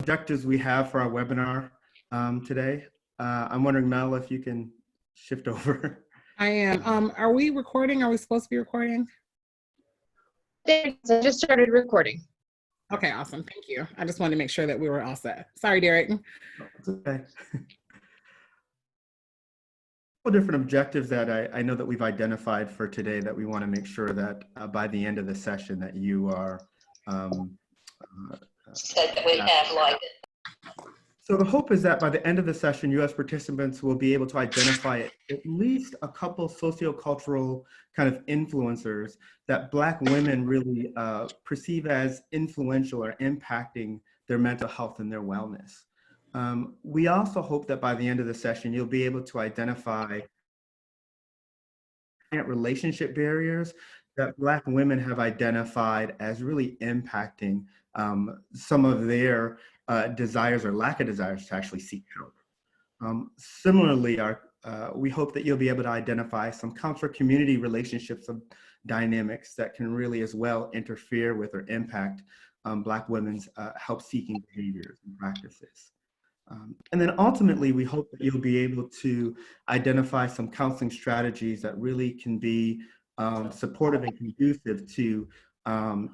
objectives we have for our webinar today. I'm wondering, Mel, if you can shift over. I am. Are we recording? Are we supposed to be recording? I just started recording. Okay, awesome. Thank you. I just wanted to make sure that we were all set. Sorry, Derek. It's okay. Different objectives that I know that we've identified for today that we want to make sure that by the end of the session that you are So the hope is that by the end of the session, U.S. participants will be able to identify at least a couple socio-cultural kind of influencers that Black women really perceive as influential or impacting their mental health and their wellness. We also hope that by the end of the session, you'll be able to identify relationship barriers that Black women have identified as really impacting some of their desires or lack of desires to actually seek help. Similarly, we hope that you'll be able to identify some counselor community relationships of dynamics that can really as well interfere with or impact Black women's help-seeking behaviors and practices. And then ultimately, we hope that you'll be able to identify some counseling strategies that really can be supportive and conducive to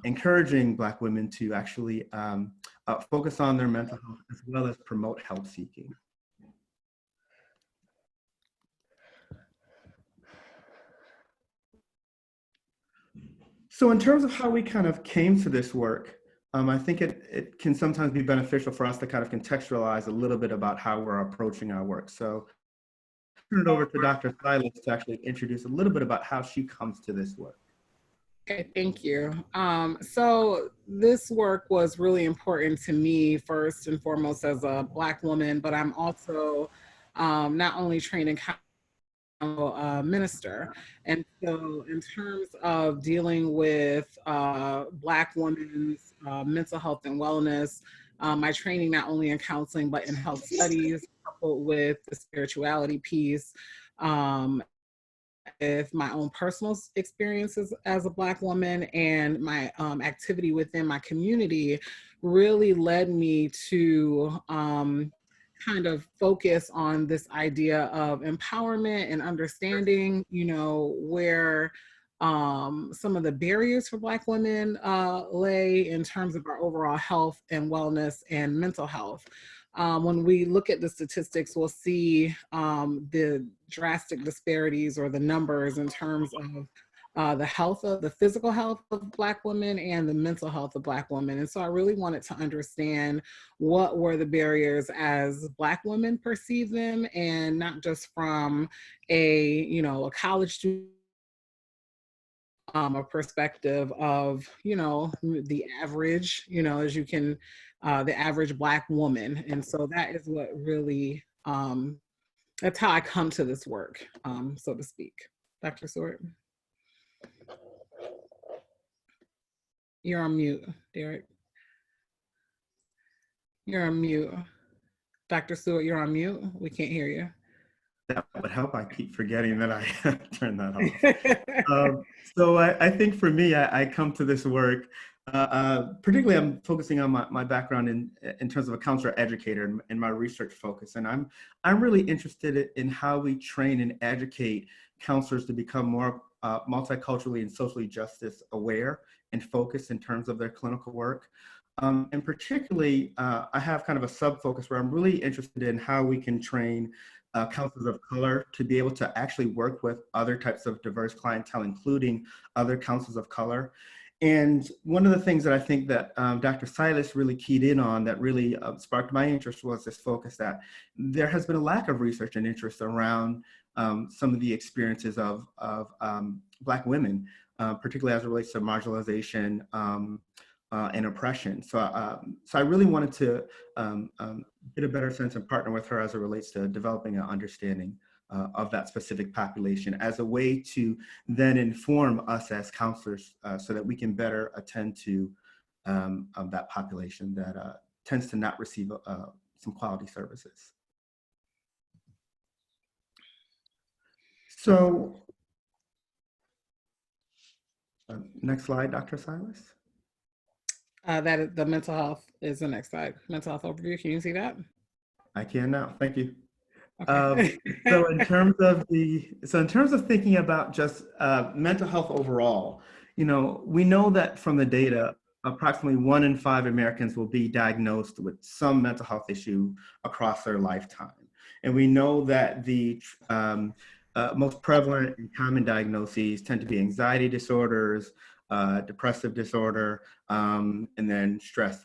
encouraging Black women to actually focus on their mental health as well as promote help seeking. So in terms of how we kind of came to this work, I think it can sometimes be beneficial for us to kind of contextualize a little bit about how we're approaching our work. So I'll turn it over to Dr. Silas to actually introduce a little bit about how she comes to this work. Okay, thank you. So this work was really important to me first and foremost as a Black woman, but I'm also not only trained in minister. And so in terms of dealing with Black women's mental health and wellness, my training not only in counseling, but in health studies, coupled with the spirituality piece, with my own personal experiences as a Black woman and my activity within my community really led me to kind of focus on this idea of empowerment and understanding, you know, where some of the barriers for Black women lay in terms of our overall health and wellness and mental health. When we look at the statistics, we'll see the drastic disparities or the numbers in terms of the physical health of Black women and the mental health of Black women. And so I really wanted to understand what were the barriers as Black women perceive them, and not just from a college student, a perspective of, the average, as you can, the average Black woman. And so that is what really, that's how I come to this work, so to speak. Dr. Seward. You're on mute, Derek. You're on mute. Dr. Seward, you're on mute. We can't hear you. That would help. I keep forgetting that I turned that off. So I think for me, I come to this work, particularly I'm focusing on my background in terms of a counselor educator and my research focus. And I'm really interested in how we train and educate counselors to become more multiculturally and socially justice aware and focused in terms of their clinical work. And particularly, I have kind of a sub-focus where I'm really interested in how we can train counselors of color to be able to actually work with other types of diverse clientele, including other counselors of color. And one of the things that I think that Dr. Silas really keyed in on that really sparked my interest was this focus that there has been a lack of research and interest around some of the experiences of Black women, particularly as it relates to marginalization and oppression. So I really wanted to get a better sense and partner with her as it relates to developing an understanding of that specific population as a way to then inform us as counselors so that we can better attend to that population that tends to not receive some quality services. So next slide, Dr. Silas. That is, the mental health is the next slide. Mental health overview. Can you see that? I can now. Thank you. Okay. So in terms of thinking about just mental health overall, we know that from the data, approximately 1 in 5 Americans will be diagnosed with some mental health issue across their lifetime. And we know that the most prevalent and common diagnoses tend to be anxiety disorders, depressive disorder, and then stress,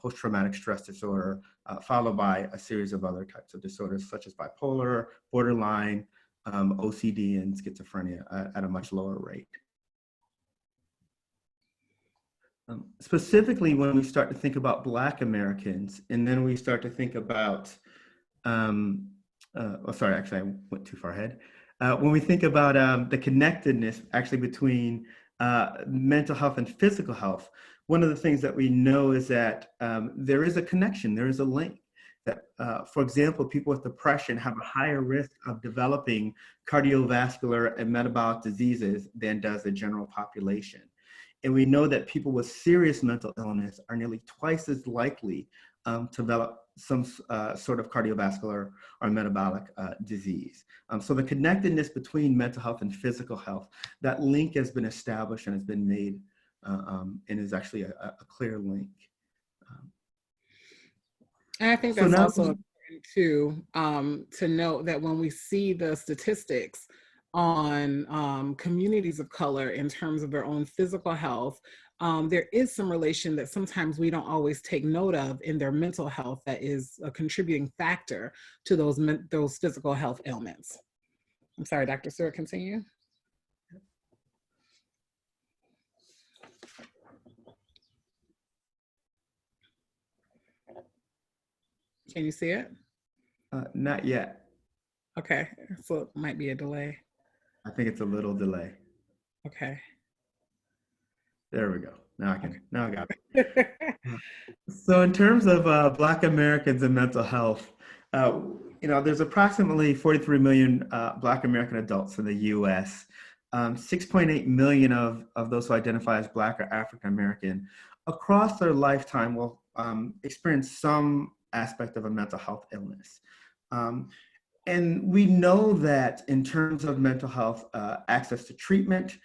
post-traumatic stress disorder, followed by a series of other types of disorders such as bipolar, borderline, OCD, and schizophrenia at a much lower rate. Specifically, when we start to think about Black Americans, and then we start to think about, sorry, actually, I went too far ahead. When we think about the connectedness actually between mental health and physical health, one of the things that we know is that there is a connection, there is a link. That, for example, people with depression have a higher risk of developing cardiovascular and metabolic diseases than does the general population. And we know that people with serious mental illness are nearly twice as likely to develop some sort of cardiovascular or metabolic disease. So the connectedness between mental health and physical health, that link has been established and has been made and is actually a clear link. And I think that's also important to note that when we see the statistics on communities of color in terms of their own physical health, there is some relation that sometimes we don't always take note of in their mental health that is a contributing factor to those physical health ailments. I'm sorry, Dr. Seward, continue. Can you see it? Not yet. Okay, so it might be a delay. I think it's a little delay. Okay. There we go. Now I got it. So in terms of Black Americans and mental health, there's approximately 43 million Black American adults in the US. 6.8 million of those who identify as Black or African American across their lifetime will experience some aspect of a mental health illness. And we know that in terms of mental health, access to treatment,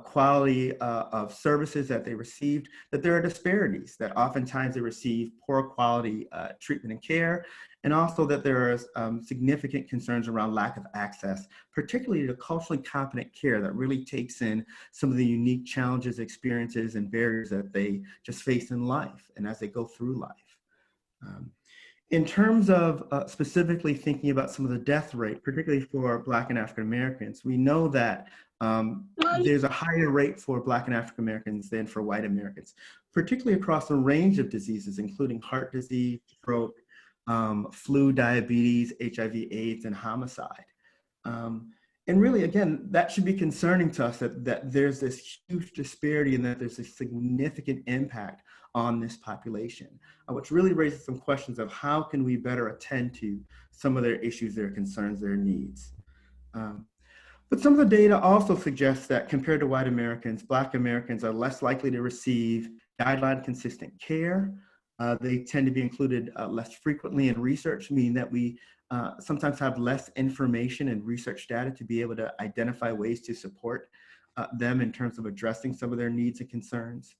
quality of services that they received, that there are disparities, that oftentimes they receive poor quality treatment and care, and also that there are significant concerns around lack of access, particularly to culturally competent care that really takes in some of the unique challenges, experiences, and barriers that they just face in life and as they go through life. In terms of specifically thinking about some of the death rate, particularly for Black and African Americans, we know that there's a higher rate for Black and African Americans than for white Americans, particularly across a range of diseases, including heart disease, stroke, flu, diabetes, HIV/AIDS, and homicide. And really, again, that should be concerning to us that there's this huge disparity and that there's a significant impact on this population, which really raises some questions of how can we better attend to some of their issues, their concerns, their needs. But some of the data also suggests that compared to white Americans, Black Americans are less likely to receive guideline consistent care. They tend to be included less frequently in research, meaning that we sometimes have less information and research data to be able to identify ways to support them in terms of addressing some of their needs and concerns.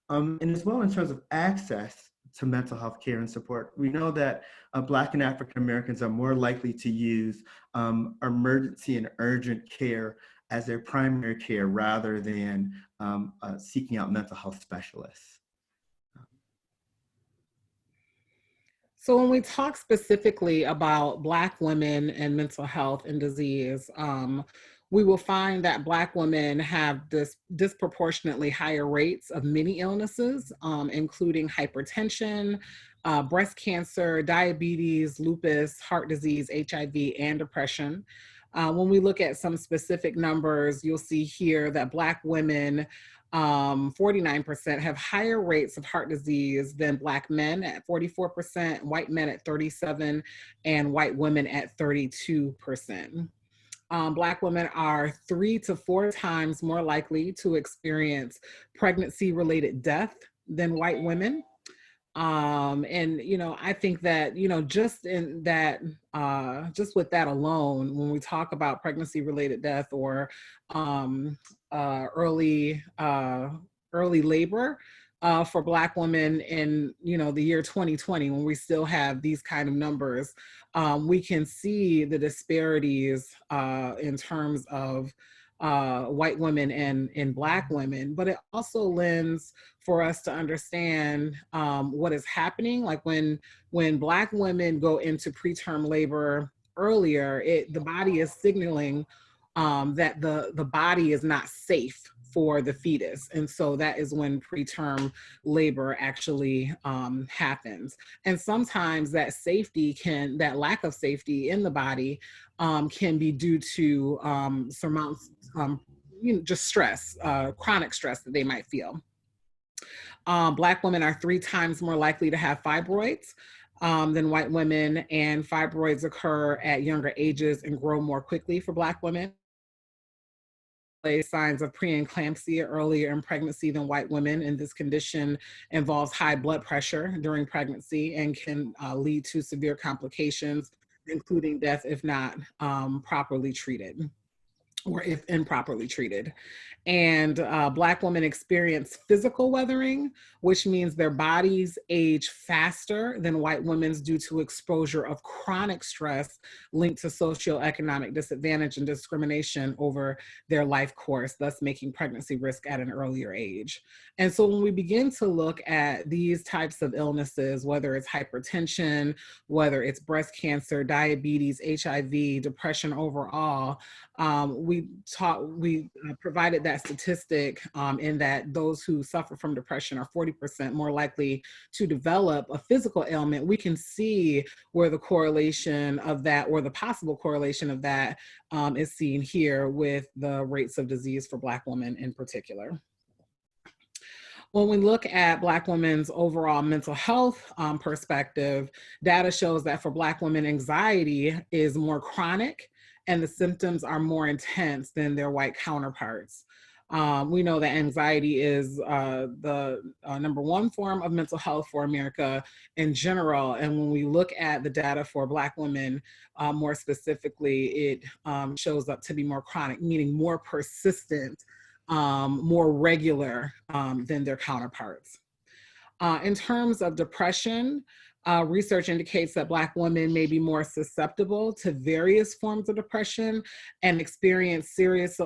And as well in terms of access to mental health care and support, we know that Black and African Americans are more likely to use emergency and urgent care as their primary care rather than seeking out mental health specialists. So when we talk specifically about Black women and mental health and disease, we will find that Black women have disproportionately higher rates of many illnesses, including hypertension, breast cancer, diabetes, lupus, heart disease, HIV, and depression. When we look at some specific numbers, you'll see here that Black women 49% have higher rates of heart disease than Black men at 44%, white men at 37%, and white women at 32%. Black women are 3 to 4 times more likely to experience pregnancy-related death than white women. And, you know, I think that, you know, just in that, just with that alone, when we talk about pregnancy related death or early labor, for Black women in, you know, the year 2020, when we still have these kind of numbers, we can see the disparities in terms of white women and Black women, but it also lends for us to understand what is happening. Like when Black women go into preterm labor earlier, the body is signaling that the body is not safe for the fetus. And so that is when preterm labor actually happens. And sometimes that lack of safety in the body can be due to just stress, chronic stress that they might feel. Black women are 3 times more likely to have fibroids than white women, and fibroids occur at younger ages and grow more quickly for Black women. Signs of preeclampsia earlier in pregnancy than white women, and this condition involves high blood pressure during pregnancy and can lead to severe complications, including death if not properly treated, or if improperly treated. And Black women experience physical weathering, which means their bodies age faster than white women's due to exposure of chronic stress linked to socioeconomic disadvantage and discrimination over their life course, thus making pregnancy risk at an earlier age. And so when we begin to look at these types of illnesses, whether it's hypertension, whether it's breast cancer, diabetes, HIV, depression overall, we provided that statistic in that those who suffer from depression are 40% more likely to develop a physical ailment. We can see where the correlation of that, or the possible correlation of that, is seen here with the rates of disease for Black women in particular. When we look at Black women's overall mental health perspective, data shows that for Black women, anxiety is more chronic and the symptoms are more intense than their white counterparts. We know that anxiety is the #1 form of mental health for America in general. And when we look at the data for Black women, more specifically, it shows up to be more chronic, meaning more persistent, more regular than their counterparts. In terms of depression, research indicates that Black women may be more susceptible to various forms of depression and experience serious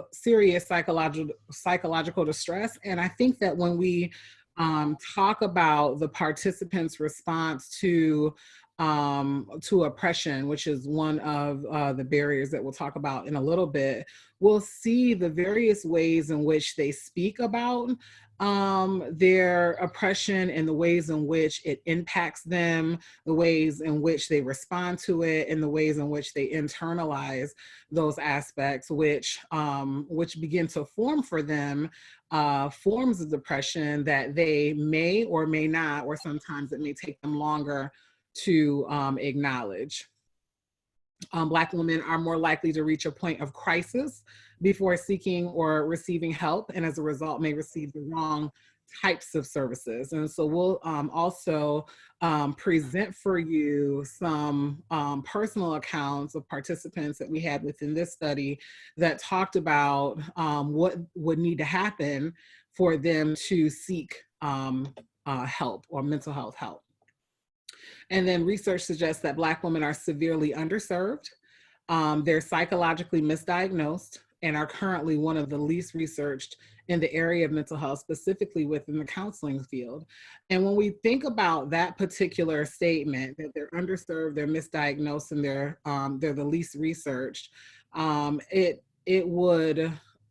psychological distress. And I think that when we talk about the participants' response to oppression, which is one of the barriers that we'll talk about in a little bit, we'll see the various ways in which they speak about their oppression and the ways in which it impacts them, the ways in which they respond to it, and the ways in which they internalize those aspects, which begin to form for them forms of depression that they may or may not, or sometimes it may take them longer to acknowledge. Black women are more likely to reach a point of crisis before seeking or receiving help, and as a result may receive the wrong types of services. And so we'll also present for you some personal accounts of participants that we had within this study that talked about what would need to happen for them to seek help, or mental health help. And then research suggests that Black women are severely underserved. They're psychologically misdiagnosed and are currently one of the least researched in the area of mental health, specifically within the counseling field. And when we think about that particular statement, that they're underserved, they're misdiagnosed, and they're the least researched,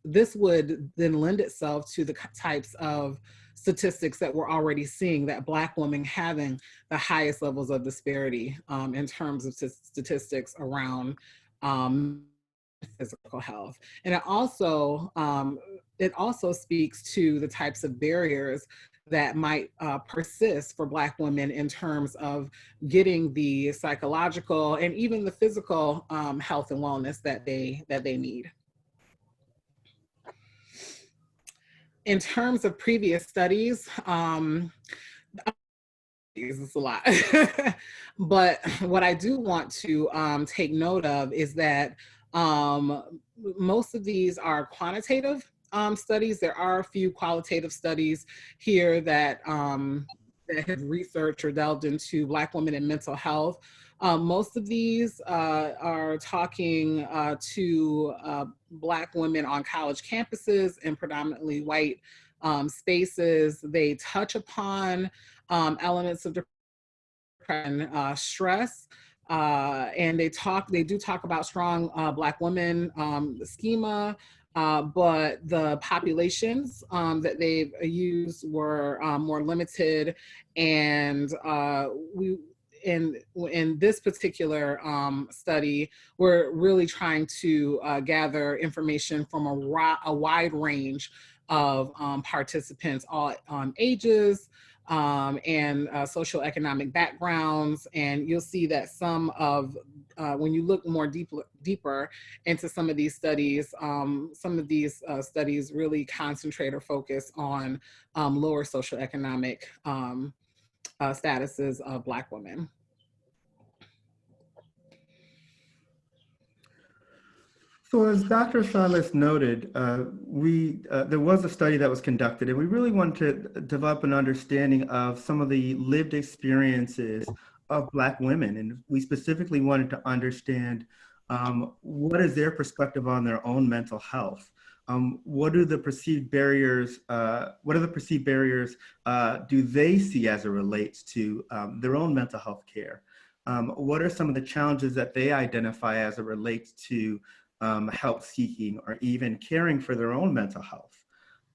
this would then lend itself to the types of statistics that we're already seeing, that Black women having the highest levels of disparity in terms of statistics around physical health. And it also speaks to the types of barriers that might persist for Black women in terms of getting the psychological and even the physical health and wellness that they need. in terms of previous studies, it's a lot. But what I do want to take note of is that most of these are quantitative studies. There are a few qualitative studies here that that have researched or delved into Black women and mental health. Most of these are talking to Black women on college campuses in predominantly white spaces. They touch upon elements of depression, stress, and they do talk about strong Black women schema, but the populations that they've used were more limited, and we. In this particular study, we're really trying to gather information from a wide range of participants, all ages, and socioeconomic backgrounds. And you'll see that some of, when you look more deeper into some of these studies, studies really concentrate or focus on lower socioeconomic statuses of Black women. So as Dr. Silas noted, there was a study that was conducted, and we really wanted to develop an understanding of some of the lived experiences of Black women. And we specifically wanted to understand what is their perspective on their own mental health? What are the perceived barriers do they see as it relates to their own mental health care? What are some of the challenges that they identify as it relates to help seeking or even caring for their own mental health?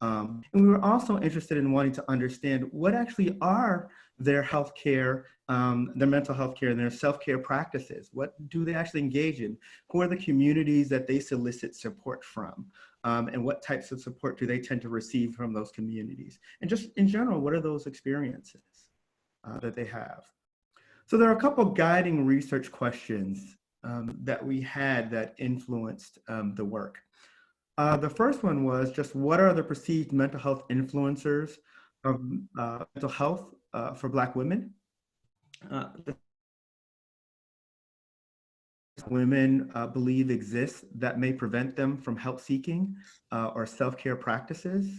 And we were also interested in wanting to understand what actually are their healthcare, their mental health care and their self-care practices. What do they actually engage in? Who are the communities that they solicit support from? And what types of support do they tend to receive from those communities? And just in general, what are those experiences that they have? So there are a couple guiding research questions that we had that influenced the work. The first one was just what are the perceived mental health influencers of mental health for Black women? Women believe exists that may prevent them from help seeking or self-care practices.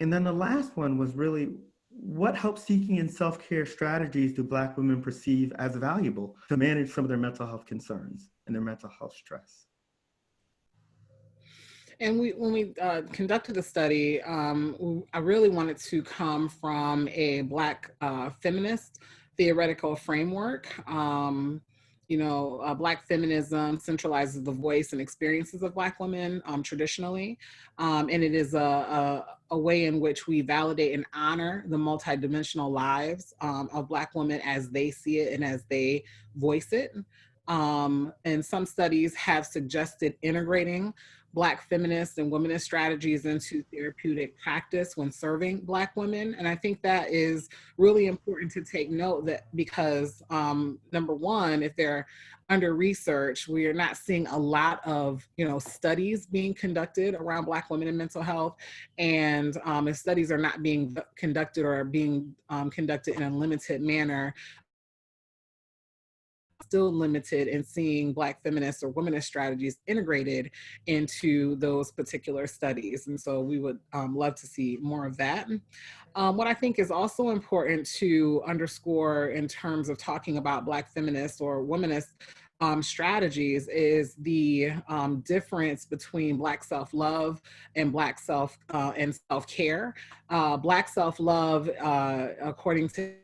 And then the last one was really what help seeking and self-care strategies do Black women perceive as valuable to manage some of their mental health concerns and their mental health stress? And when we conducted the study, I really wanted to come from a Black feminist theoretical framework. Black feminism centralizes the voice and experiences of Black women traditionally. And it is a way in which we validate and honor the multidimensional lives of Black women as they see it and as they voice it. And some studies have suggested integrating Black feminist and womanist strategies into therapeutic practice when serving Black women. And I think that is really important to take note that because number one, if they're under research, we are not seeing a lot of studies being conducted around Black women and mental health. And if studies are not being conducted or are being conducted in a limited manner, still limited in seeing Black feminist or womanist strategies integrated into those particular studies. And so we would love to see more of that. What I think is also important to underscore in terms of talking about Black feminist or womanist strategies is the difference between Black self-love and Black self-care. Black self-love, according to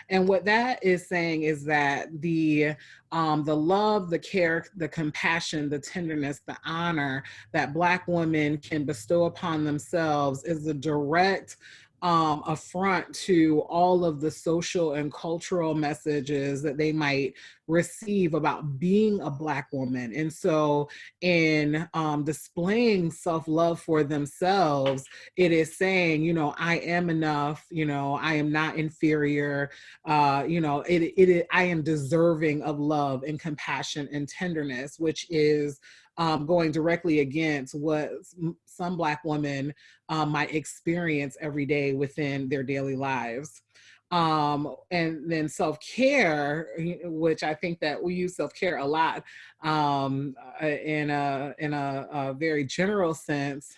and what that is saying is that the love, the care, the compassion, the tenderness, the honor that Black women can bestow upon themselves is a direct affront to all of the social and cultural messages that they might receive about being a Black woman. And so in displaying self-love for themselves, it is saying, I am enough, I am not inferior, I am deserving of love and compassion and tenderness, which is going directly against what some Black women might experience every day within their daily lives. And then self-care, which I think that we use self-care a lot in a very general sense.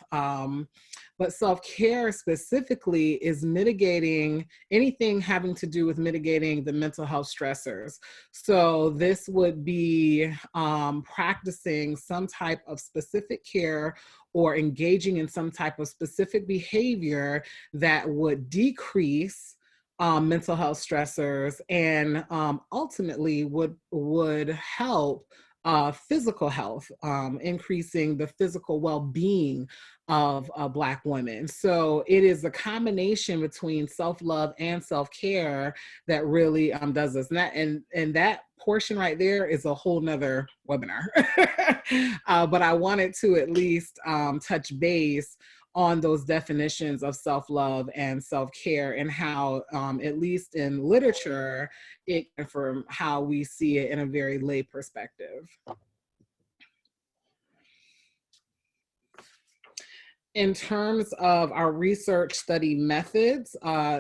But self-care specifically is mitigating anything having to do with mitigating the mental health stressors. So this would be practicing some type of specific care or engaging in some type of specific behavior that would decrease mental health stressors and ultimately would help physical health, increasing the physical well-being of Black women. So it is a combination between self-love and self-care that really does this. And that portion right there is a whole nother webinar. But I wanted to at least touch base on those definitions of self-love and self-care and how, at least in literature, from how we see it in a very lay perspective. In terms of our research study methods,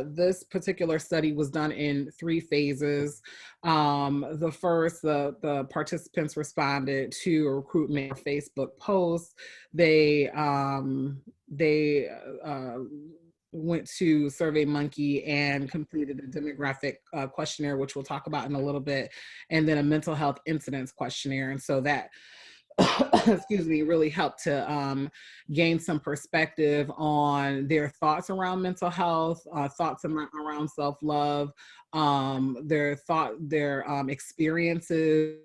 this particular study was done in 3 phases. The first, the participants responded to a recruitment Facebook post. They went to SurveyMonkey and completed a demographic questionnaire, which we'll talk about in a little bit, and then a mental health incidence questionnaire. And so that excuse me, really helped to gain some perspective on their thoughts around mental health, thoughts around self-love, their experiences,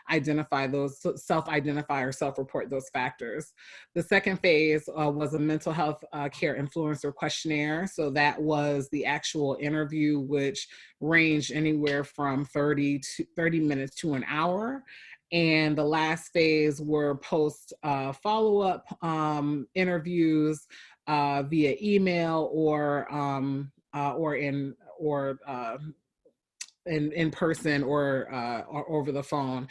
identify those, self-identify or self-report those factors. The second phase was a mental health care influencer questionnaire. So that was the actual interview, which ranged anywhere from 30 minutes to an hour. And the last phase were post follow-up interviews via email or in person or over the phone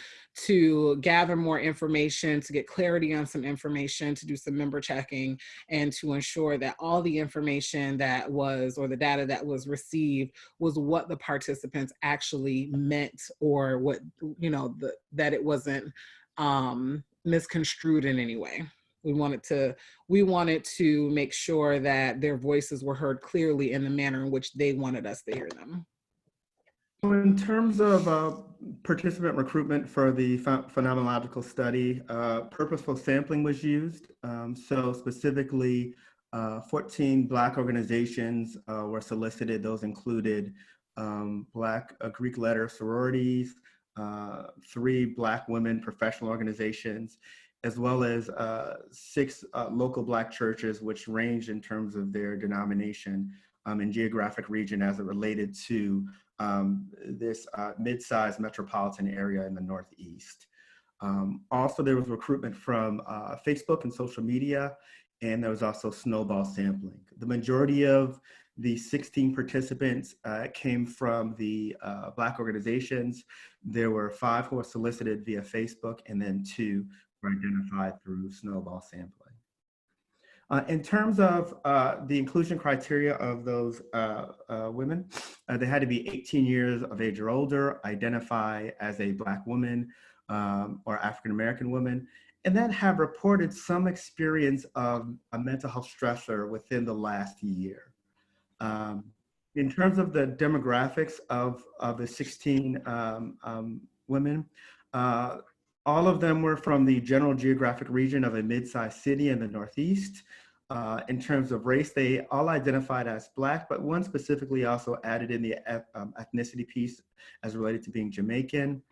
to gather more information, to get clarity on some information, to do some member checking, and to ensure that all the information that was, or the data that was received, was what the participants actually meant, or what, you know, that it wasn't misconstrued in any way. We wanted to make sure that their voices were heard clearly in the manner in which they wanted us to hear them. In terms of participant recruitment for the phenomenological study, purposeful sampling was used. So specifically, 14 Black organizations were solicited. Those included Black Greek letter sororities, 3 Black women professional organizations, as well as 6 local Black churches, which ranged in terms of their denomination and geographic region as it related to this mid-sized metropolitan area in the Northeast. Also, there was recruitment from Facebook and social media, and there was also snowball sampling. The majority of the 16 participants came from the Black organizations. There were 5 who were solicited via Facebook, and then 2 were identified through snowball sampling. In terms of the inclusion criteria of those women, they had to be 18 years of age or older, identify as a Black woman or African-American woman, and then have reported some experience of a mental health stressor within the last year. In terms of the demographics of the 16 women, all of them were from the general geographic region of a mid-sized city in the Northeast. In terms of race, they all identified as Black, but one specifically also added in the ethnicity piece as related to being Jamaican.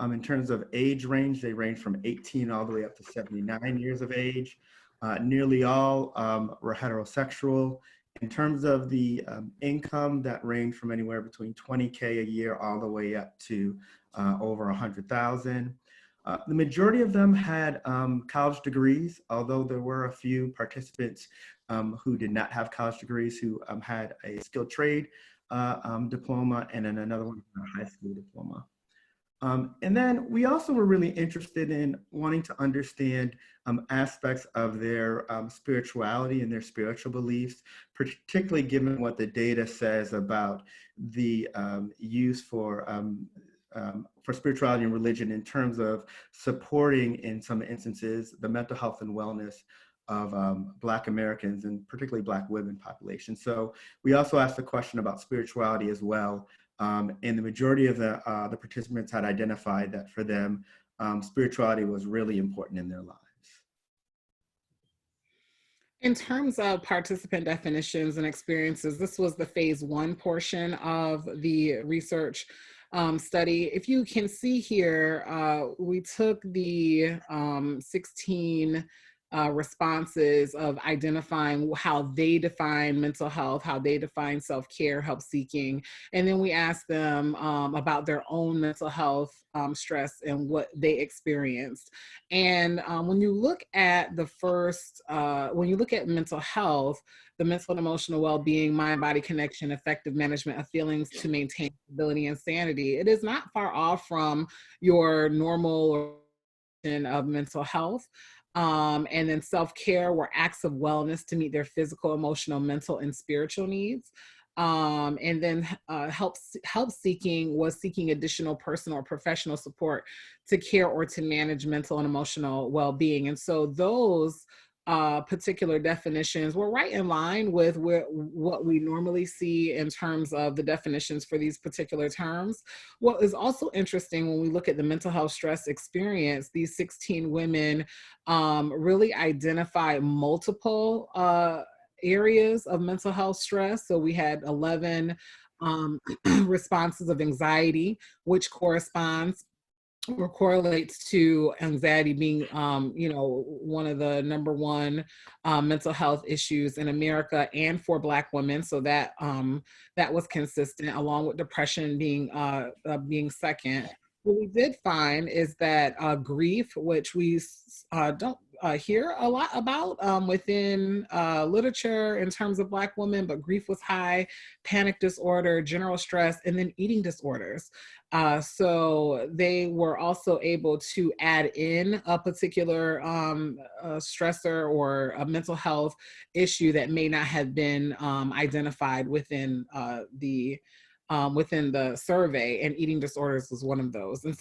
In terms of age range, they range from 18 all the way up to 79 years of age. Nearly all were heterosexual. In terms of the income, that ranged from anywhere between 20K a year all the way up to over 100,000. The majority of them had college degrees, although there were a few participants who did not have college degrees, who had a skilled trade diploma, and then another one, a high school diploma. And then we also were really interested in wanting to understand aspects of their spirituality and their spiritual beliefs, particularly given what the data says about the use for spirituality and religion in terms of supporting, in some instances, the mental health and wellness of Black Americans and particularly Black women population. So we also asked a question about spirituality as well. And the majority of the participants had identified that for them, spirituality was really important in their lives. In terms of participant definitions and experiences, this was the phase 1 portion of the research study. If you can see here, we took the 16 responses of identifying how they define mental health, how they define self-care, help seeking, and then we asked them about their own mental health stress and what they experienced. And when you look at the first, when you look at mental health, the mental and emotional well-being, mind-body connection, effective management of feelings to maintain stability and sanity, it is not far off from your normal of mental health. And then self-care were acts of wellness to meet their physical, emotional, mental, and spiritual needs. And then help seeking was seeking additional personal or professional support to care or to manage mental and emotional well-being. And so those particular definitions were right in line with what we normally see in terms of the definitions for these particular terms. What is also interesting when we look at the mental health stress experience, these 16 women really identify multiple areas of mental health stress. So we had 11 responses of anxiety, which corresponds or correlates to anxiety being, one of the number one mental health issues in America and for Black women. So that that was consistent, along with depression being second. What we did find is that grief, which we don't hear a lot about within literature in terms of Black women, but grief was high, panic disorder, general stress, and then eating disorders. So they were also able to add in a particular stressor or a mental health issue that may not have been identified within the survey, and eating disorders was one of those. And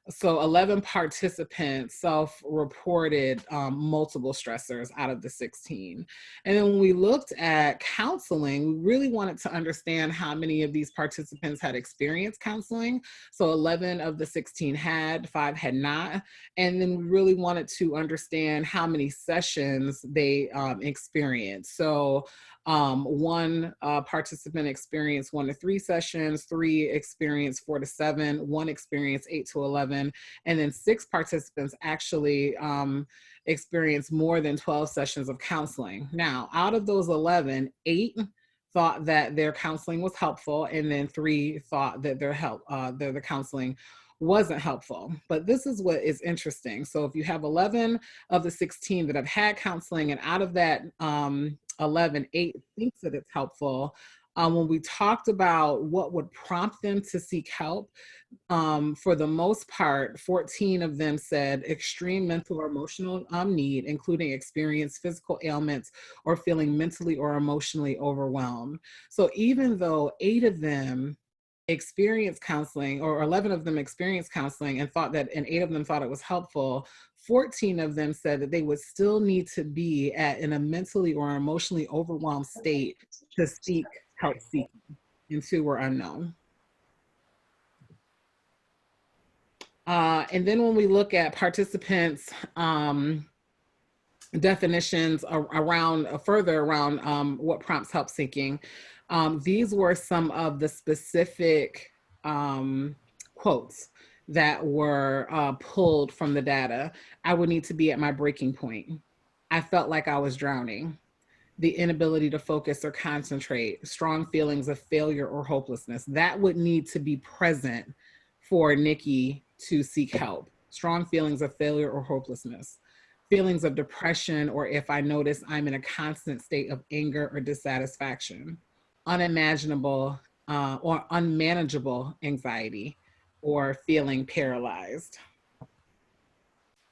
so 11 participants self-reported multiple stressors out of the 16. And then when we looked at counseling, we really wanted to understand how many of these participants had experienced counseling. So 11 of the 16 had, 5 had not. And then we really wanted to understand how many sessions they experienced. So one participant experienced 1 to 3 sessions, 3 experienced 4 to 7, 1 experienced 8 to 11, and then 6 participants actually experienced more than 12 sessions of counseling. Now, out of those 11, 8 thought that their counseling was helpful, and then 3 thought that the counseling wasn't helpful. But this is what is interesting. So if you have 11 of the 16 that have had counseling, and out of that 11, 8 thinks that it's helpful, when we talked about what would prompt them to seek help, for the most part, 14 of them said extreme mental or emotional need, including experience physical ailments or feeling mentally or emotionally overwhelmed. So even though 8 of them experienced counseling, or 11 of them experienced counseling and 8 of them thought it was helpful, 14 of them said that they would still need to be in a mentally or emotionally overwhelmed state to seek help seeking, and 2 were unknown. And then when we look at participants' definitions around what prompts help seeking, these were some of the specific quotes that were pulled from the data. I would need to be at my breaking point. I felt like I was drowning. The inability to focus or concentrate, strong feelings of failure or hopelessness. That would need to be present for Nikki to seek help. Strong feelings of failure or hopelessness. Feelings of depression, or if I notice I'm in a constant state of anger or dissatisfaction. Unimaginable or unmanageable anxiety. or feeling paralyzed.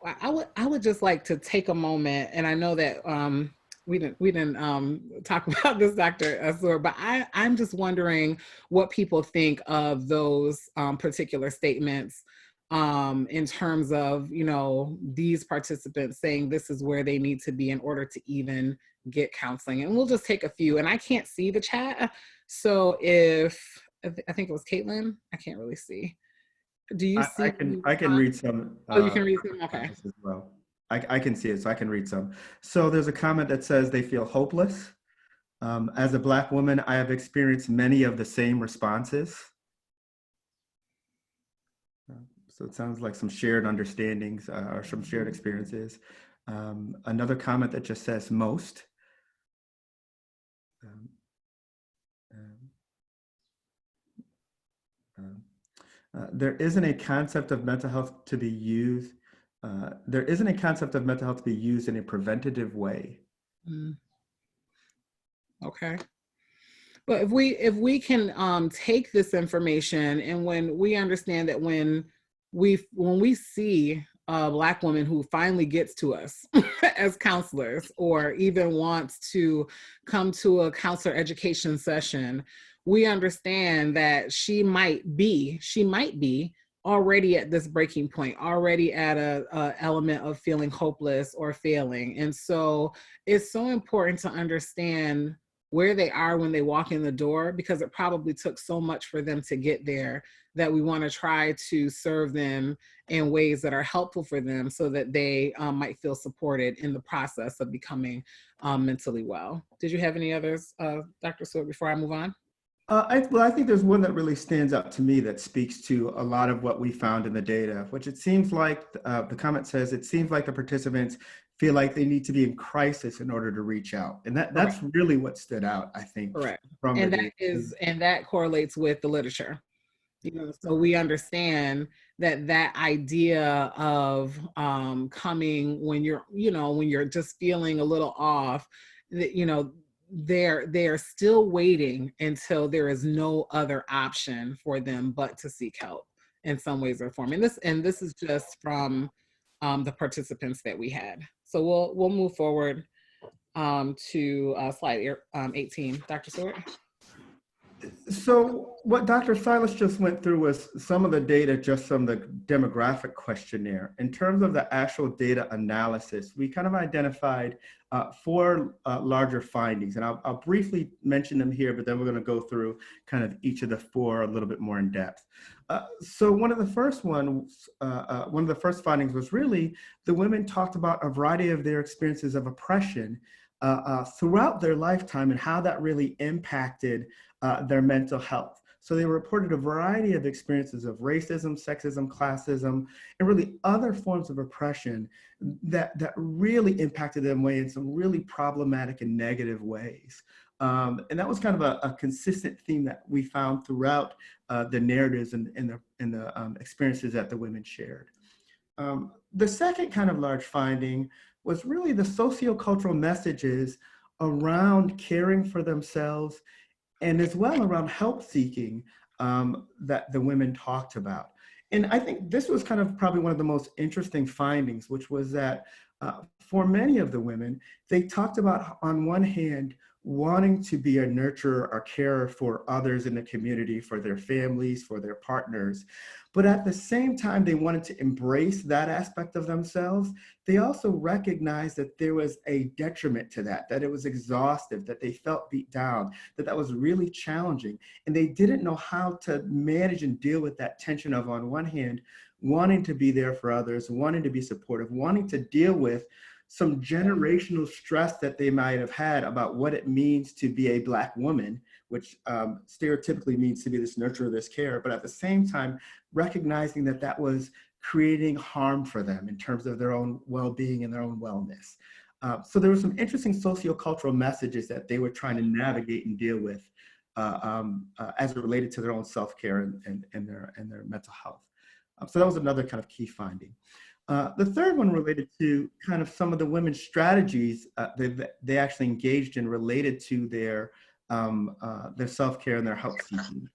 I would just like to take a moment, and I know that we didn't talk about this, Dr. Seward, but I'm just wondering what people think of those particular statements in terms of, you know, these participants saying this is where they need to be in order to even get counseling. And we'll just take a few, and I can't see the chat. So if, I think it was Caitlin, I can't really see. Do you see? I can read some. Oh, you can read them? Okay. As well. I can see it, so I can read some. So there's a comment that says they feel hopeless. As a Black woman, I have experienced many of the same responses. So it sounds like some shared understandings or some shared experiences. Another comment that just says most. There isn't a concept of mental health to be used. There isn't a concept of mental health to be used in a preventative way. Mm. Okay. But if we can take this information, and when we understand that when we see a Black woman who finally gets to us as counselors, or even wants to come to a counselor education session, we understand that she might be already at this breaking point, already at a element of feeling hopeless or failing. And so it's so important to understand where they are when they walk in the door, because it probably took so much for them to get there, that we want to try to serve them in ways that are helpful for them, so that they might feel supported in the process of becoming mentally well. Did you have any others, Dr. Seward, before I move on? I think there's one that really stands out to me that speaks to a lot of what we found in the data, which it seems like the comment says, it seems like the participants feel like they need to be in crisis in order to reach out. And that's really what stood out, I think. Correct. From and that correlates with the literature. You know, so we understand that idea of coming when you're just feeling a little off, that, you know, they're still waiting until there is no other option for them but to seek help in some ways or form. And this is just from the participants that we had. So we'll move forward to slide 18, Dr. Seward. So what Dr. Silas just went through was some of the data just from the demographic questionnaire. In terms of the actual data analysis, we kind of identified four larger findings, and I'll briefly mention them here, but then we're going to go through kind of each of the four a little bit more in depth. So one of the first findings was really the women talked about a variety of their experiences of oppression throughout their lifetime and how that really impacted their mental health. So they reported a variety of experiences of racism, sexism, classism, and really other forms of oppression that really impacted them in some really problematic and negative ways. And that was kind of a consistent theme that we found throughout the narratives and the experiences that the women shared. The second kind of large finding was really the socio-cultural messages around caring for themselves, and as well around help seeking that the women talked about. And I think this was kind of probably one of the most interesting findings, which was that for many of the women, they talked about, on one hand, wanting to be a nurturer or carer for others in the community, for their families, for their partners. But at the same time, they wanted to embrace that aspect of themselves. They also recognized that there was a detriment to that it was exhaustive, that they felt beat down, that was really challenging. And they didn't know how to manage and deal with that tension of, on one hand, wanting to be there for others, wanting to be supportive, wanting to deal with some generational stress that they might have had about what it means to be a Black woman, which stereotypically means to be this nurturer, this carer, but at the same time, recognizing that was creating harm for them in terms of their own well-being and their own wellness. So there were some interesting sociocultural messages that they were trying to navigate and deal with as it related to their own self-care and their mental health. So that was another kind of key finding. The third one related to kind of some of the women's strategies they actually engaged in related to their self-care and their help seeking.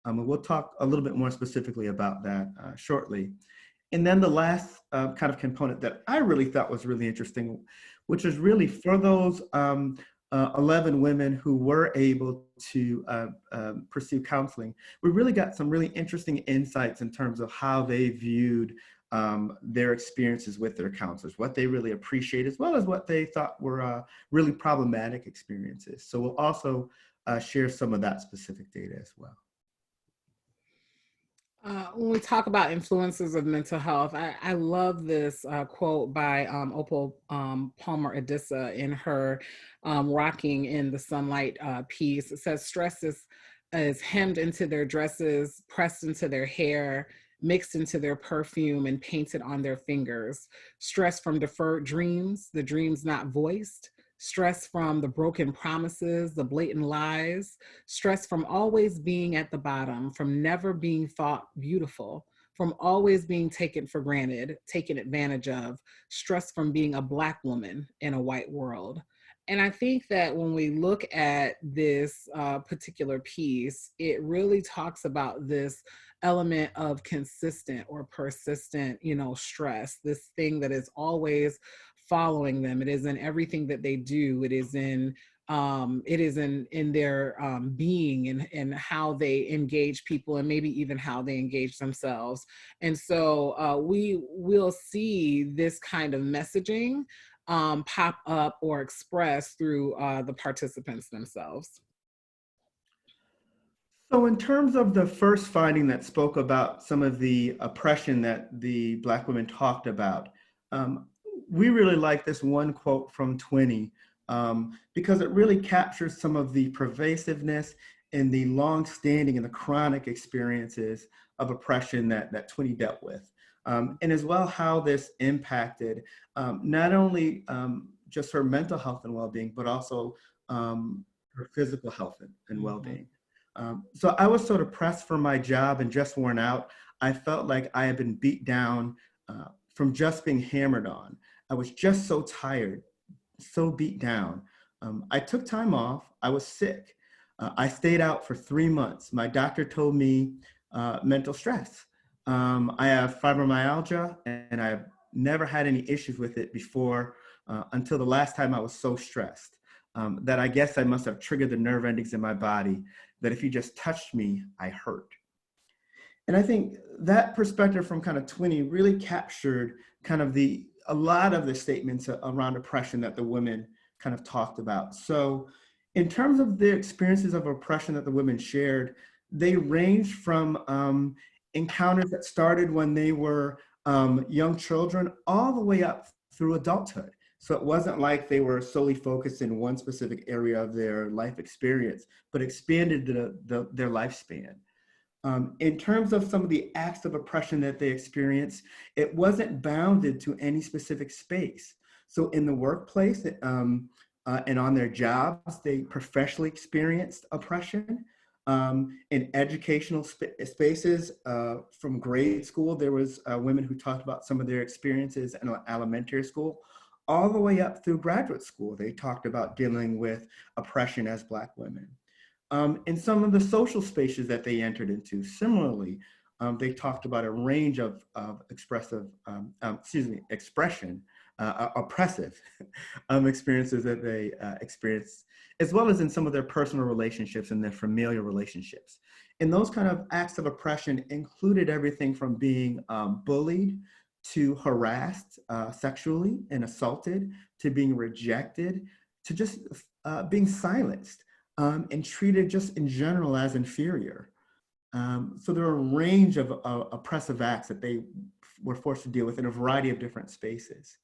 And we'll talk a little bit more specifically about that shortly. And then the last kind of component that I really thought was really interesting, which is really for those 11 women who were able to pursue counseling, we really got some really interesting insights in terms of how they viewed their experiences with their counselors, what they really appreciate, as well as what they thought were really problematic experiences. So we'll also share some of that specific data as well. When we talk about influences of mental health, I love this quote by Opal Palmer Adissa in her Rocking in the Sunlight piece. It says, stress is hemmed into their dresses, pressed into their hair, mixed into their perfume, and painted on their fingers. Stress from deferred dreams, the dreams not voiced. Stress from the broken promises, the blatant lies. Stress from always being at the bottom, from never being thought beautiful, from always being taken for granted, taken advantage of. Stress from being a Black woman in a white world. And I think that when we look at this particular piece, it really talks about this element of consistent or persistent, stress, this thing that is always following them. It is in everything that they do. It is in their being and how they engage people, and maybe even how they engage themselves. And so we will see this kind of messaging pop up or express through the participants themselves. So in terms of the first finding that spoke about some of the oppression that the Black women talked about, we really like this one quote from Twinnie because it really captures some of the pervasiveness and the long-standing and the chronic experiences of oppression that Twinnie dealt with. And as well how this impacted not only just her mental health and well-being, but also her physical health and well-being. So I was sort of pressed for my job and just worn out. I felt like I had been beat down from just being hammered on. I was just so tired, so beat down. I took time off. I was sick. I stayed out for 3 months. My doctor told me mental stress. I have fibromyalgia, and I've never had any issues with it before until the last time I was so stressed that I guess I must have triggered the nerve endings in my body that if you just touched me, I hurt. And I think that perspective from kind of Twinnie really captured kind of a lot of the statements around oppression that the women kind of talked about. So in terms of the experiences of oppression that the women shared, they ranged from encounters that started when they were young children all the way up through adulthood. So it wasn't like they were solely focused in one specific area of their life experience, but expanded their lifespan. In terms of some of the acts of oppression that they experienced, it wasn't bounded to any specific space. So in the workplace and on their jobs, they professionally experienced oppression. In educational spaces, from grade school, there was women who talked about some of their experiences in elementary school, all the way up through graduate school. They talked about dealing with oppression as Black women. In some of the social spaces that they entered into, similarly, they talked about a range of oppressive experiences that they experienced, as well as in some of their personal relationships and their familial relationships. And those kind of acts of oppression included everything from being bullied to harassed sexually and assaulted, to being rejected, to just being silenced and treated just in general as inferior. So there are a range of oppressive acts that they were forced to deal with in a variety of different spaces.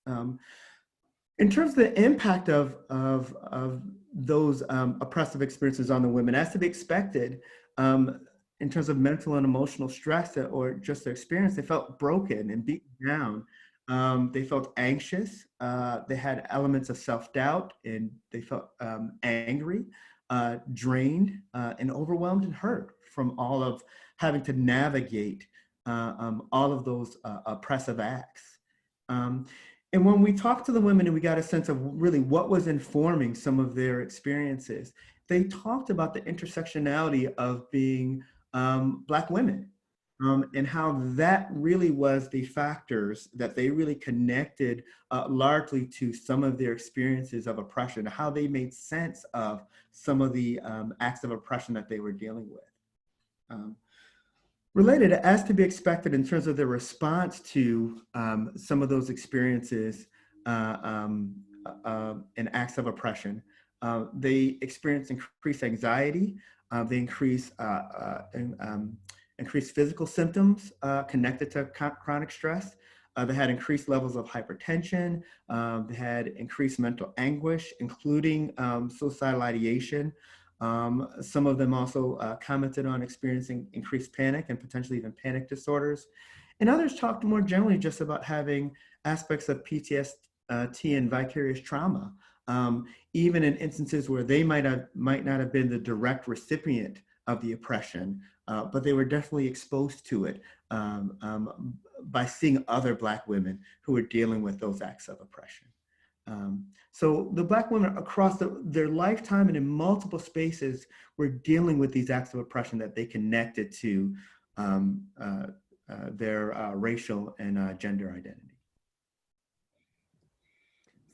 In terms of the impact of those oppressive experiences on the women, as to be expected, in terms of mental and emotional stress or just their experience, they felt broken and beaten down. They felt anxious. They had elements of self-doubt, and they felt angry, drained, and overwhelmed and hurt from all of having to navigate all of those oppressive acts. And when we talked to the women and we got a sense of really what was informing some of their experiences, they talked about the intersectionality of being Black women. And how that really was the factors that they really connected largely to some of their experiences of oppression, how they made sense of some of the acts of oppression that they were dealing with. Related, as to be expected in terms of their response to some of those experiences and acts of oppression, they experienced increased anxiety, they increased physical symptoms connected to chronic stress. They had increased levels of hypertension. They had increased mental anguish, including suicidal ideation. Some of them also commented on experiencing increased panic and potentially even panic disorders. And others talked more generally just about having aspects of PTSD and vicarious trauma, even in instances where they might not have been the direct recipient of the oppression, but they were definitely exposed to it by seeing other Black women who were dealing with those acts of oppression. So the Black women across their lifetime and in multiple spaces were dealing with these acts of oppression that they connected to their racial and gender identity.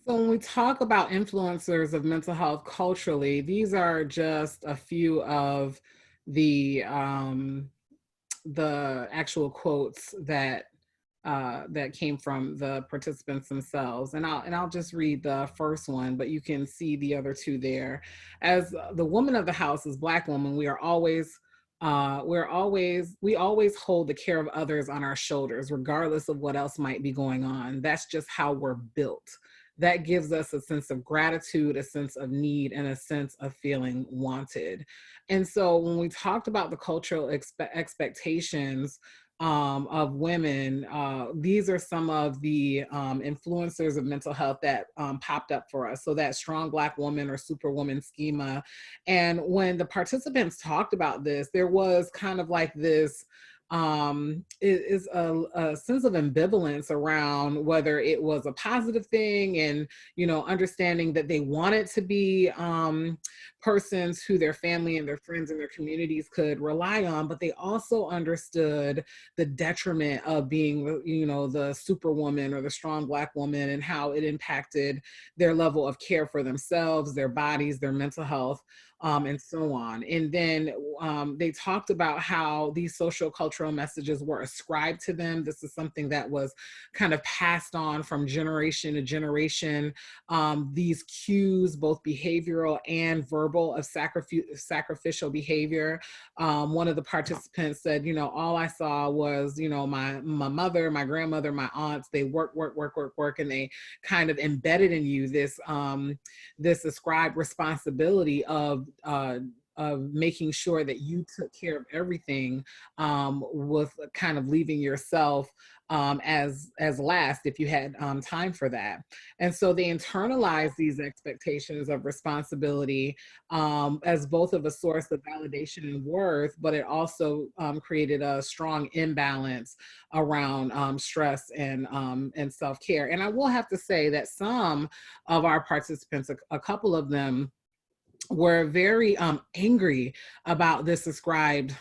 So when we talk about influencers of mental health culturally, these are just a few of the actual quotes that came from the participants themselves. And I'll just read the first one, but you can see the other two there. As the woman of the house, as Black women, we always hold the care of others on our shoulders, regardless of what else might be going on. That's just how we're built. That gives us a sense of gratitude, a sense of need, and a sense of feeling wanted. And so when we talked about the cultural expectations of women, these are some of the influencers of mental health that popped up for us. So that strong Black woman or superwoman schema. And when the participants talked about this, there was kind of like this is a sense of ambivalence around whether it was a positive thing, and understanding that they wanted to be persons who their family and their friends and their communities could rely on, but they also understood the detriment of being the superwoman or the strong Black woman, and how it impacted their level of care for themselves, their bodies, their mental health, and so on. And then they talked about how these social cultural messages were ascribed to them. This is something that was kind of passed on from generation to generation. These cues, both behavioral and verbal, of sacrificial behavior. One of the participants said, all I saw was, my mother, my grandmother, my aunts, they work, and they kind of embedded in you this ascribed responsibility of making sure that you took care of everything, with kind of leaving yourself as last if you had time for that. And so they internalize these expectations of responsibility as both of a source of validation and worth, but it also created a strong imbalance around stress and self-care. And I will have to say that some of our participants, a couple of them, were very angry about this ascribed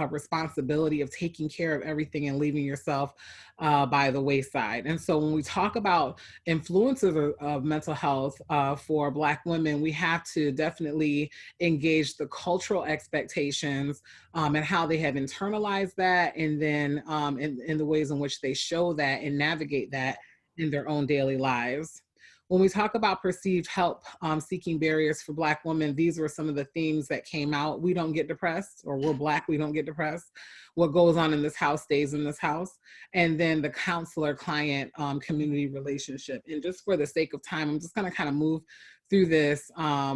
responsibility of taking care of everything and leaving yourself by the wayside. And so when we talk about influences of mental health for Black women, we have to definitely engage the cultural expectations and how they have internalized that, and then in the ways in which they show that and navigate that in their own daily lives. When we talk about perceived help seeking barriers for Black women, these were some of the themes that came out. We don't get depressed, or we're Black, we don't get depressed. What goes on in this house stays in this house. And then the counselor-client community relationship. And just for the sake of time, I'm just gonna kind of move through this a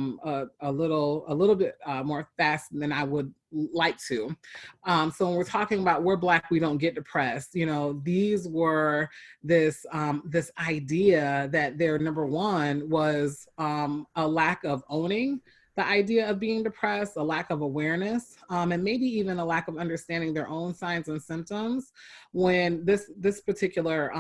little bit more fast than I would like to. So when we're talking about we're Black, we don't get depressed, these were this idea that their number one was a lack of owning the idea of being depressed, a lack of awareness, and maybe even a lack of understanding their own signs and symptoms. When this particular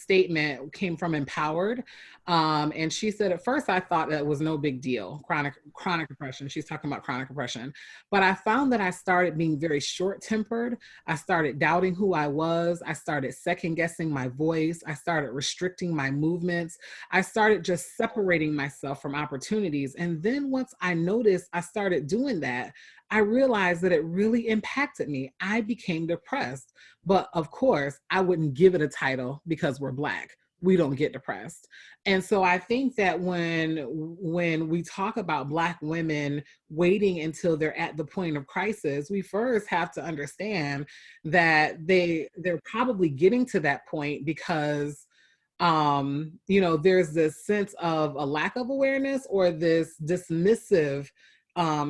statement came from Empowered. And she said, at first I thought that was no big deal, chronic depression. She's talking about chronic depression. But I found that I started being very short-tempered. I started doubting who I was. I started second-guessing my voice. I started restricting my movements. I started just separating myself from opportunities. And then once I noticed I started doing that, I realized that it really impacted me. I became depressed. But of course, I wouldn't give it a title because we're Black. We don't get depressed. And so I think that when we talk about Black women waiting until they're at the point of crisis, we first have to understand that they're probably getting to that point because there's this sense of a lack of awareness or this dismissive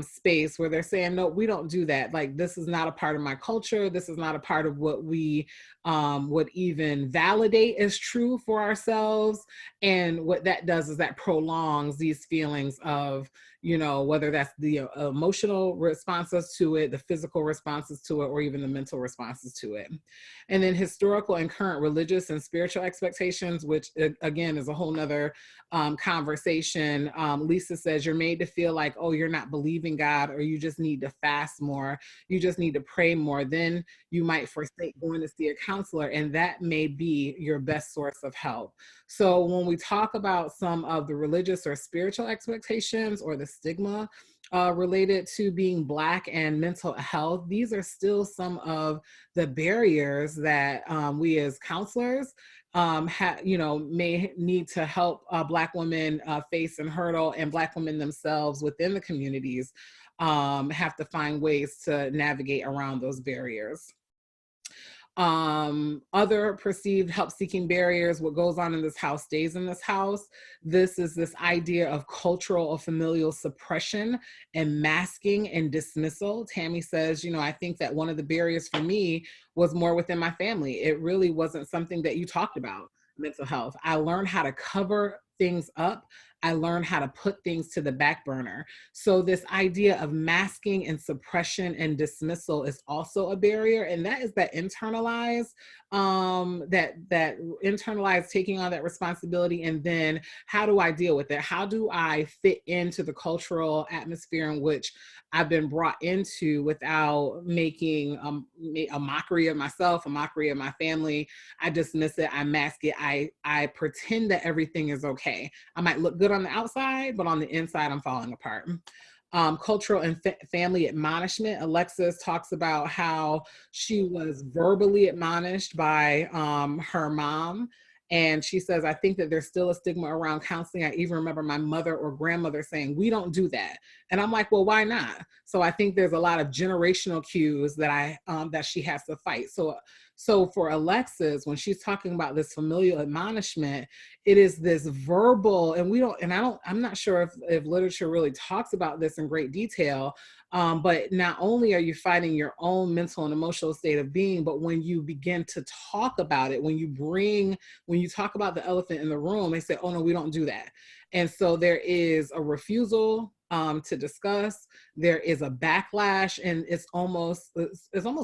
space where they're saying, no, we don't do that. Like, this is not a part of my culture. This is not a part of what we would even validate as true for ourselves. And what that does is that prolongs these feelings of, whether that's the emotional responses to it, the physical responses to it, or even the mental responses to it. And then historical and current religious and spiritual expectations, which again is a whole nother conversation. Lisa says, you're made to feel like, oh, you're not believing God, or you just need to fast more. You just need to pray more. Then you might forsake going to see a counselor, and that may be your best source of help. So when we talk about some of the religious or spiritual expectations or the stigma related to being Black and mental health, these are still some of the barriers that we as counselors may need to help Black women face and hurdle, and Black women themselves within the communities have to find ways to navigate around those barriers. Other perceived help-seeking barriers: what goes on in this house stays in this house. This is this idea of cultural or familial suppression and masking and dismissal. Tammy says, I think that one of the barriers for me was more within my family. It really wasn't something that you talked about, mental health. I learned how to cover things up. I learned how to put things to the back burner. So this idea of masking and suppression and dismissal is also a barrier. And that is that internalized, that internalized taking on that responsibility. And then how do I deal with it? How do I fit into the cultural atmosphere in which I've been brought into without making a mockery of myself, a mockery of my family? I dismiss it, I mask it, I pretend that everything is okay. I might look good on the outside, but on the inside, I'm falling apart. Cultural and family admonishment. Alexis talks about how she was verbally admonished by her mom. And she says, I think that there's still a stigma around counseling. I even remember my mother or grandmother saying, we don't do that. And I'm like, well, why not? So I think there's a lot of generational cues that that she has to fight. So for Alexis, when she's talking about this familial admonishment, it is this verbal, and I'm not sure if literature really talks about this in great detail, but not only are you fighting your own mental and emotional state of being, but when you begin to talk about it, when you talk about the elephant in the room, they say, oh no, we don't do that. And so there is a refusal to discuss. There is a backlash, and it's almost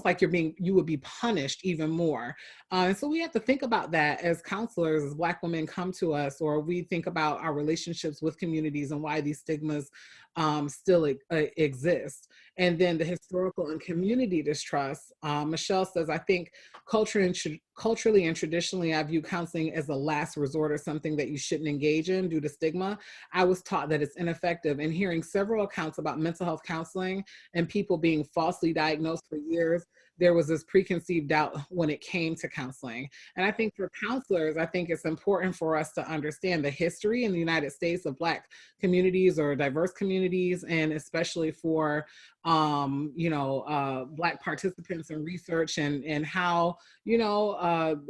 like you would be punished even more. And so we have to think about that as counselors, as Black women come to us, or we think about our relationships with communities and why these stigmas still exist. And then the historical and community distrust. Michelle says, I think culturally and traditionally, I view counseling as a last resort or something that you shouldn't engage in due to stigma. I was taught that it's ineffective, and hearing several accounts about mental health counseling and people being falsely diagnosed for years, there was this preconceived doubt when it came to counseling. And I think for counselors, I think it's important for us to understand the history in the United States of Black communities or diverse communities, and especially for Black participants in research and how,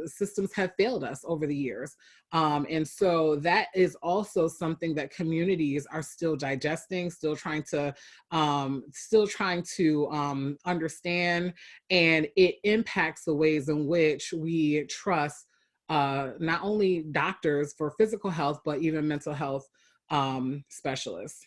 systems have failed us over the years. And so that is also something that communities are still digesting, still trying to understand, and it impacts the ways in which we trust not only doctors for physical health, but even mental health specialists.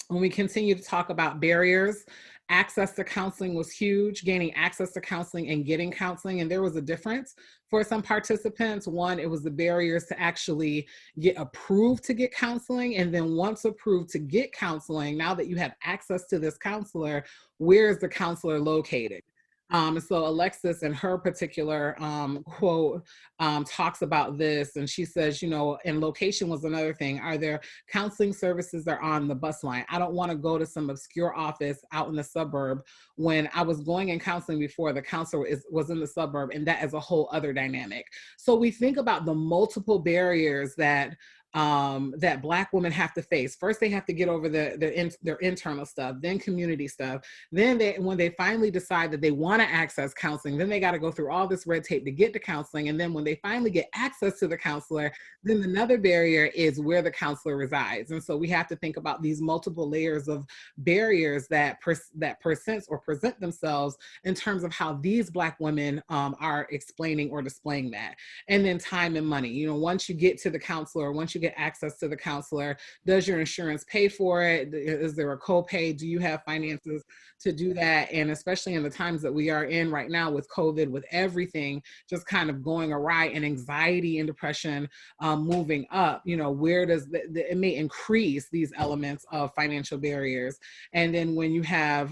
When we continue to talk about barriers access to counseling was huge, gaining access to counseling and getting counseling. And there was a difference for some participants. One, it was the barriers to actually get approved to get counseling. And then once approved to get counseling, now that you have access to this counselor, where is the counselor located? So Alexis in her particular quote talks about this, and she says, you know, and location was another thing. Are there counseling services that are on the bus line? I don't want to go to some obscure office out in the suburb. When I was going in counseling before, the counselor was in the suburb, and that is a whole other dynamic. So we think about the multiple barriers that that Black women have to face. First, they have to get over their internal stuff, then community stuff. Then when they finally decide that they want to access counseling, then they got to go through all this red tape to get to counseling. And then when they finally get access to the counselor, then another barrier is where the counselor resides. And so we have to think about these multiple layers of barriers that present themselves in terms of how these Black women are explaining or displaying that. And then time and money. You know, once you get to the counselor, once you get access to the counselor, does your insurance pay for it? Is there a copay? Do you have finances to do that? And especially in the times that we are in right now with COVID, with everything just kind of going awry and anxiety and depression moving up, you know, where does it may increase these elements of financial barriers. And then when you have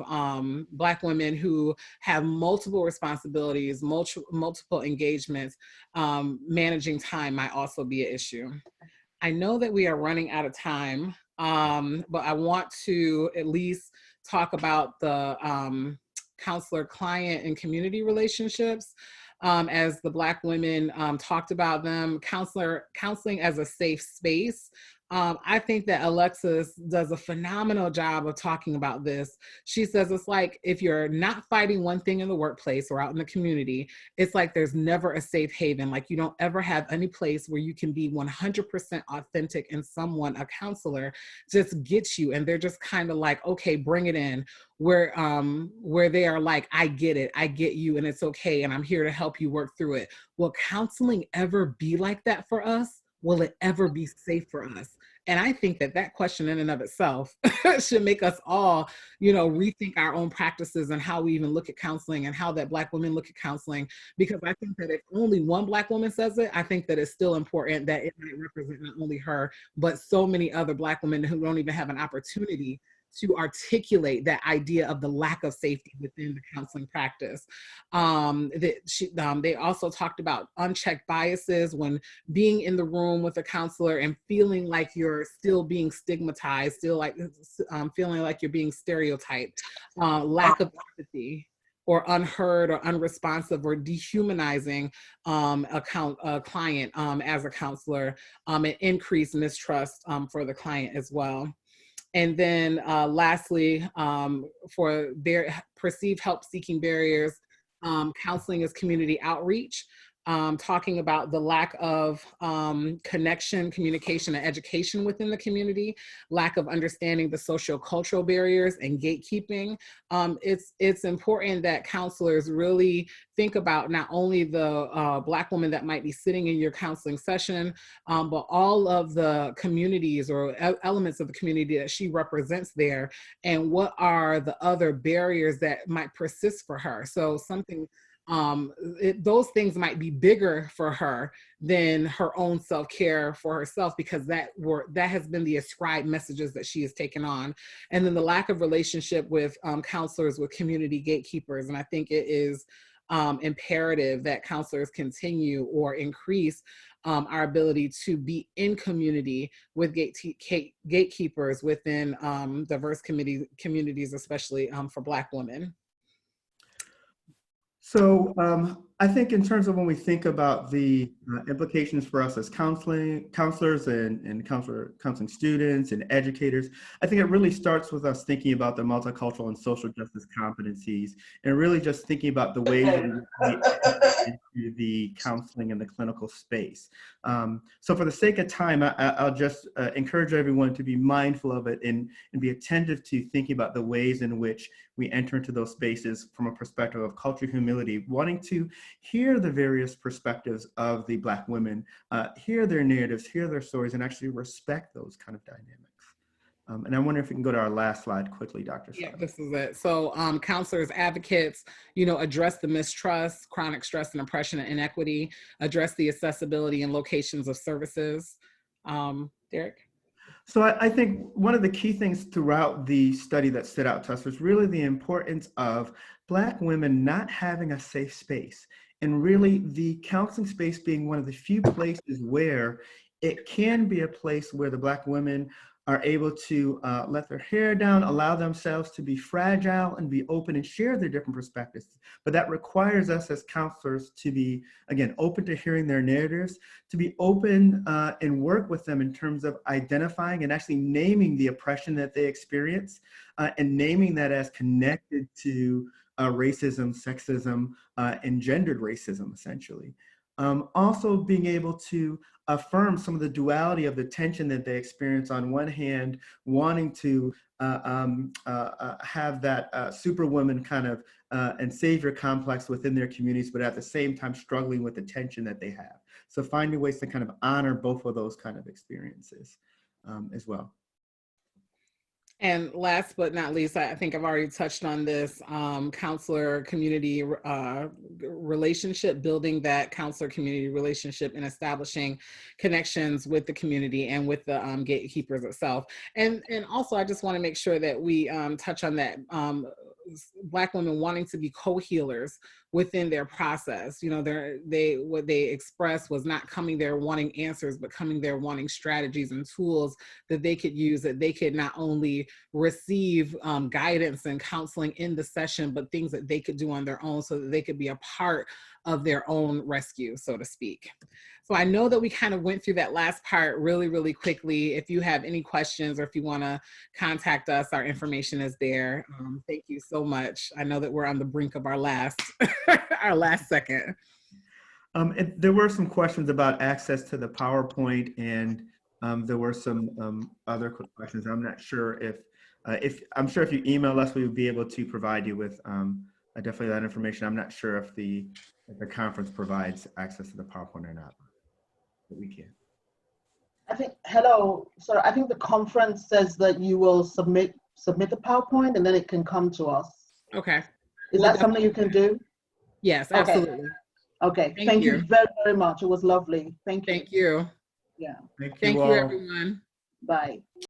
Black women who have multiple responsibilities, multiple engagements, managing time might also be an issue. I know that we are running out of time, but I want to at least talk about the counselor, client, and community relationships. As the Black women talked about them, counseling as a safe space. I think that Alexis does a phenomenal job of talking about this. She says it's like if you're not fighting one thing in the workplace or out in the community, it's like there's never a safe haven. Like you don't ever have any place where you can be 100% authentic and someone, a counselor, just gets you. And they're just kind of like, okay, bring it in. Where they are like, I get it, I get you, and it's okay, and I'm here to help you work through it. Will counseling ever be like that for us? Will it ever be safe for us? And I think that that question in and of itself should make us all, you know, rethink our own practices and how we even look at counseling and how that Black women look at counseling. Because I think that if only one Black woman says it, I think that it's still important that it might represent not only her, but so many other Black women who don't even have an opportunity to articulate that idea of the lack of safety within the counseling practice. They also talked about unchecked biases when being in the room with a counselor and feeling like you're still being stigmatized, still like feeling like you're being stereotyped, lack of empathy, or unheard or unresponsive or dehumanizing a client as a counselor, and increased mistrust for the client as well. And then lastly, for perceived help-seeking barriers, counseling is community outreach, talking about the lack of connection, communication, and education within the community, lack of understanding the socio-cultural barriers and gatekeeping. It's important that counselors really think about not only the Black woman that might be sitting in your counseling session, but all of the communities or elements of the community that she represents there, and what are the other barriers that might persist for her. So something those things might be bigger for her than her own self-care for herself, because that has been the ascribed messages that she has taken on. And then the lack of relationship with counselors, with community gatekeepers. And I think it is imperative that counselors continue or increase our ability to be in community with gatekeepers within diverse communities, especially for Black women. So I think in terms of when we think about the implications for us as counselors and counseling students and educators, I think it really starts with us thinking about the multicultural and social justice competencies, and really just thinking about the ways that we into the counseling and the clinical space. So for the sake of time, I'll just encourage everyone to be mindful of it and be attentive to thinking about the ways in which we enter into those spaces from a perspective of cultural humility, wanting to hear the various perspectives of the Black women, hear their narratives, hear their stories, and actually respect those kind of dynamics. And I wonder if we can go to our last slide quickly, Dr. Yeah, Silas. this is it. So counselors, advocates, address the mistrust, chronic stress and oppression and inequity, address the accessibility and locations of services. Derek? So I think one of the key things throughout the study that stood out to us was really the importance of Black women not having a safe space, and really the counseling space being one of the few places where it can be a place where the Black women are able to let their hair down, allow themselves to be fragile and be open and share their different perspectives. But that requires us as counselors to be, again, open to hearing their narratives, to be open and work with them in terms of identifying and actually naming the oppression that they experience and naming that as connected to racism, sexism, and gendered racism, essentially. Also being able to affirm some of the duality of the tension that they experience, on one hand, wanting to have that superwoman kind of and savior complex within their communities, but at the same time struggling with the tension that they have. So finding ways to kind of honor both of those kind of experiences as well. And last but not least, I think I've already touched on this, counselor community relationship, building that counselor community relationship and establishing connections with the community and with the gatekeepers itself. And also, I just want to make sure that we touch on that. Black women wanting to be co-healers within their process. What they expressed was not coming there wanting answers, but coming there wanting strategies and tools that they could use, that they could not only receive guidance and counseling in the session, but things that they could do on their own so that they could be a part of their own rescue, so to speak. So I know that we kind of went through that last part really, really quickly. If you have any questions or if you want to contact us, our information is there. Thank you so much. I know that we're on the brink of our last, our last second. There were some questions about access to the PowerPoint, and there were some other quick questions. I'm not sure if I'm sure if you email us, we would be able to provide you with definitely that information. I'm not sure if the conference provides access to the PowerPoint or not, but we can. I think, hello, sorry, I think the conference says that you will submit the PowerPoint and then it can come to us. Okay. Is that something you can do? Yes, absolutely. Okay, thank you very, very much. It was lovely. Thank you. Thank you. Yeah. Thank you all. everyone. Bye.